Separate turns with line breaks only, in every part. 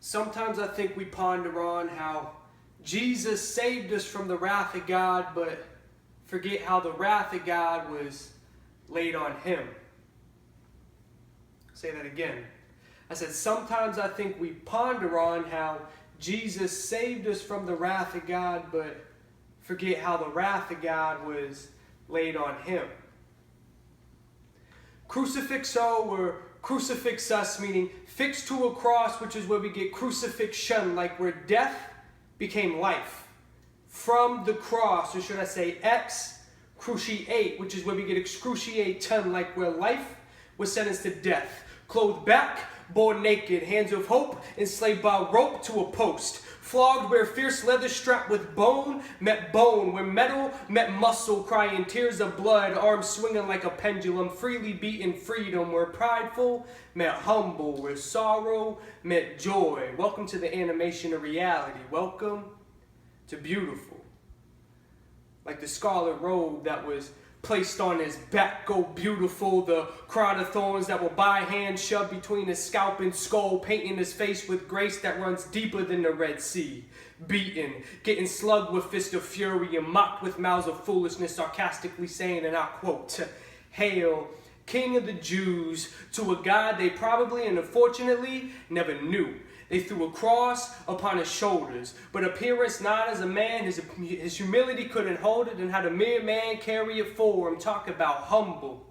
Sometimes I think we ponder on how Jesus saved us from the wrath of God, but forget how the wrath of God was laid on him. I'll say that again. I said, sometimes I think we ponder on how Jesus saved us from the wrath of God, but forget how the wrath of God was laid on him. Crucifixo, or crucifixus, meaning fixed to a cross, which is where we get crucifixion, like where death became life. From the cross, or should I say excruciate, which is where we get excruciaton, like where life was sentenced to death. Clothed back, born naked, hands of hope, enslaved by rope to a post. Flogged where fierce leather strapped with bone met bone, where metal met muscle, crying tears of blood, arms swinging like a pendulum, freely beaten freedom, where prideful met humble, where sorrow met joy. Welcome to the animation of reality. Welcome to beautiful. Like the scarlet robe that was placed on his back, oh beautiful, the crown of thorns that were by hand shoved between his scalp and skull, painting his face with grace that runs deeper than the Red Sea. Beaten, getting slugged with fists of fury and mocked with mouths of foolishness, sarcastically saying, and I quote, "Hail, King of the Jews," to a God they probably and unfortunately never knew. They threw a cross upon his shoulders, but appearance not as a man, his humility couldn't hold it, and had a mere man carry it for him. Talk about humble.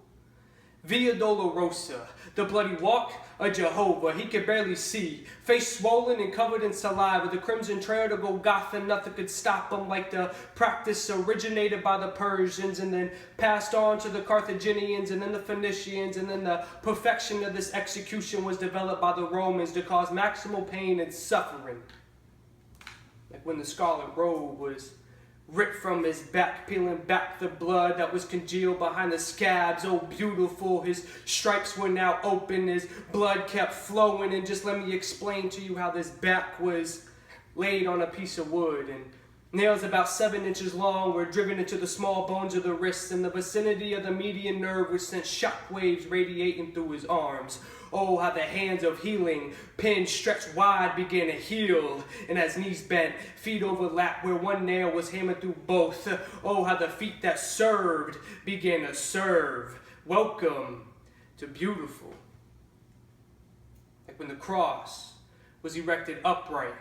Via Dolorosa, the bloody walk of Jehovah, he could barely see. Face swollen and covered in saliva, the crimson trail to Golgotha, nothing could stop him, like the practice originated by the Persians and then passed on to the Carthaginians and then the Phoenicians, and then the perfection of this execution was developed by the Romans to cause maximal pain and suffering. Like when the scarlet robe was ripped from his back, peeling back the blood that was congealed behind the scabs. Oh, beautiful, his stripes were now open, his blood kept flowing. And just let me explain to you how this back was laid on a piece of wood. And nails about 7 inches long were driven into the small bones of the wrists in the vicinity of the median nerve, which sent shock waves radiating through his arms. Oh, how the hands of healing, pins stretched wide, began to heal. And as knees bent, feet overlapped where one nail was hammered through both. Oh, how the feet that served began to serve. Welcome to beautiful. Like when the cross was erected upright,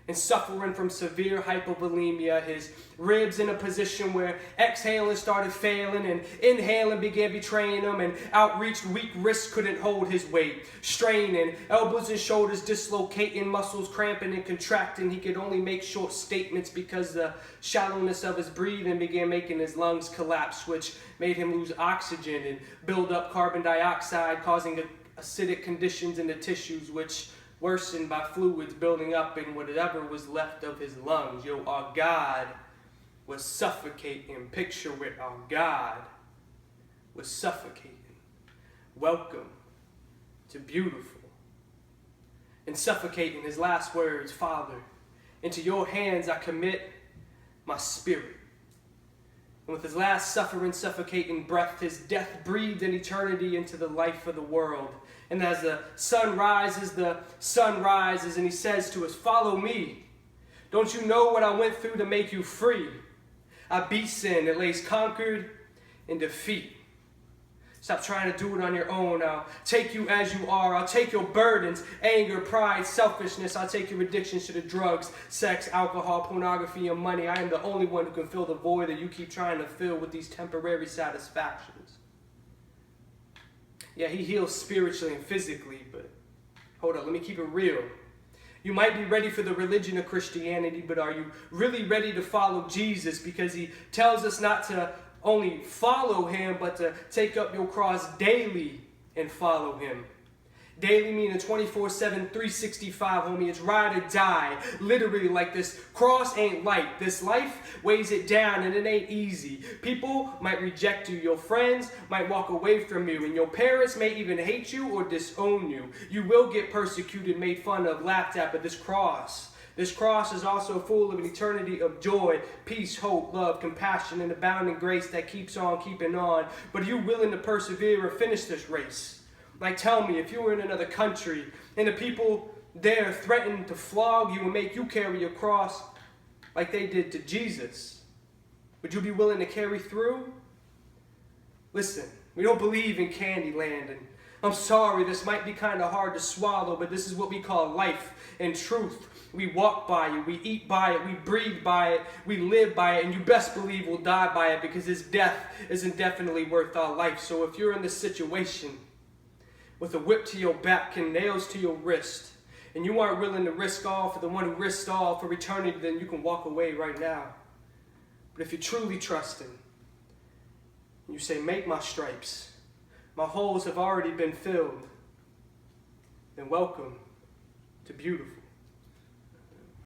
and suffering from severe hypovolemia, his ribs in a position where exhaling started failing and inhaling began betraying him, and outreached weak wrists couldn't hold his weight. Straining, elbows and shoulders dislocating, muscles cramping and contracting. He could only make short statements because the shallowness of his breathing began making his lungs collapse, which made him lose oxygen and build up carbon dioxide, causing acidic conditions in the tissues, which worsened by fluids building up in whatever was left of his lungs. Yo, our God was suffocating. Picture it, our God was suffocating. Welcome to beautiful. And suffocating, his last words, "Father, into your hands I commit my spirit." And with his last suffering, suffocating breath, his death breathed an eternity into the life of the world. And as the sun rises, and he says to us, "Follow me. Don't you know what I went through to make you free? I beat sin, it lays conquered in defeat. Stop trying to do it on your own. I'll take you as you are. I'll take your burdens, anger, pride, selfishness. I'll take your addictions to the drugs, sex, alcohol, pornography, and money. I am the only one who can fill the void that you keep trying to fill with these temporary satisfactions." Yeah, he heals spiritually and physically, but hold up, let me keep it real. You might be ready for the religion of Christianity, but are you really ready to follow Jesus? Because he tells us not to only follow him, but to take up your cross daily and follow him. Daily meaning 24/7, 365, homie. It's ride or die. Literally, like this cross ain't light. This life weighs it down, and it ain't easy. People might reject you. Your friends might walk away from you, and your parents may even hate you or disown you. You will get persecuted, made fun of, laughed at, but this cross is also full of an eternity of joy, peace, hope, love, compassion, and abounding grace that keeps on keeping on. But are you willing to persevere or finish this race? Like, tell me, if you were in another country and the people dare threaten to flog you and make you carry your cross like they did to Jesus, would you be willing to carry through? Listen, we don't believe in Candyland, and I'm sorry, this might be kind of hard to swallow, but this is what we call life and truth. We walk by it, we eat by it, we breathe by it, we live by it, and you best believe we'll die by it, because this death isn't definitely worth our life. So if you're in this situation with a whip to your back and nails to your wrist, and you aren't willing to risk all for the one who risked all for eternity, then you can walk away right now. But if you're truly trusting, you say, make my stripes, my holes have already been filled, then welcome to beautiful.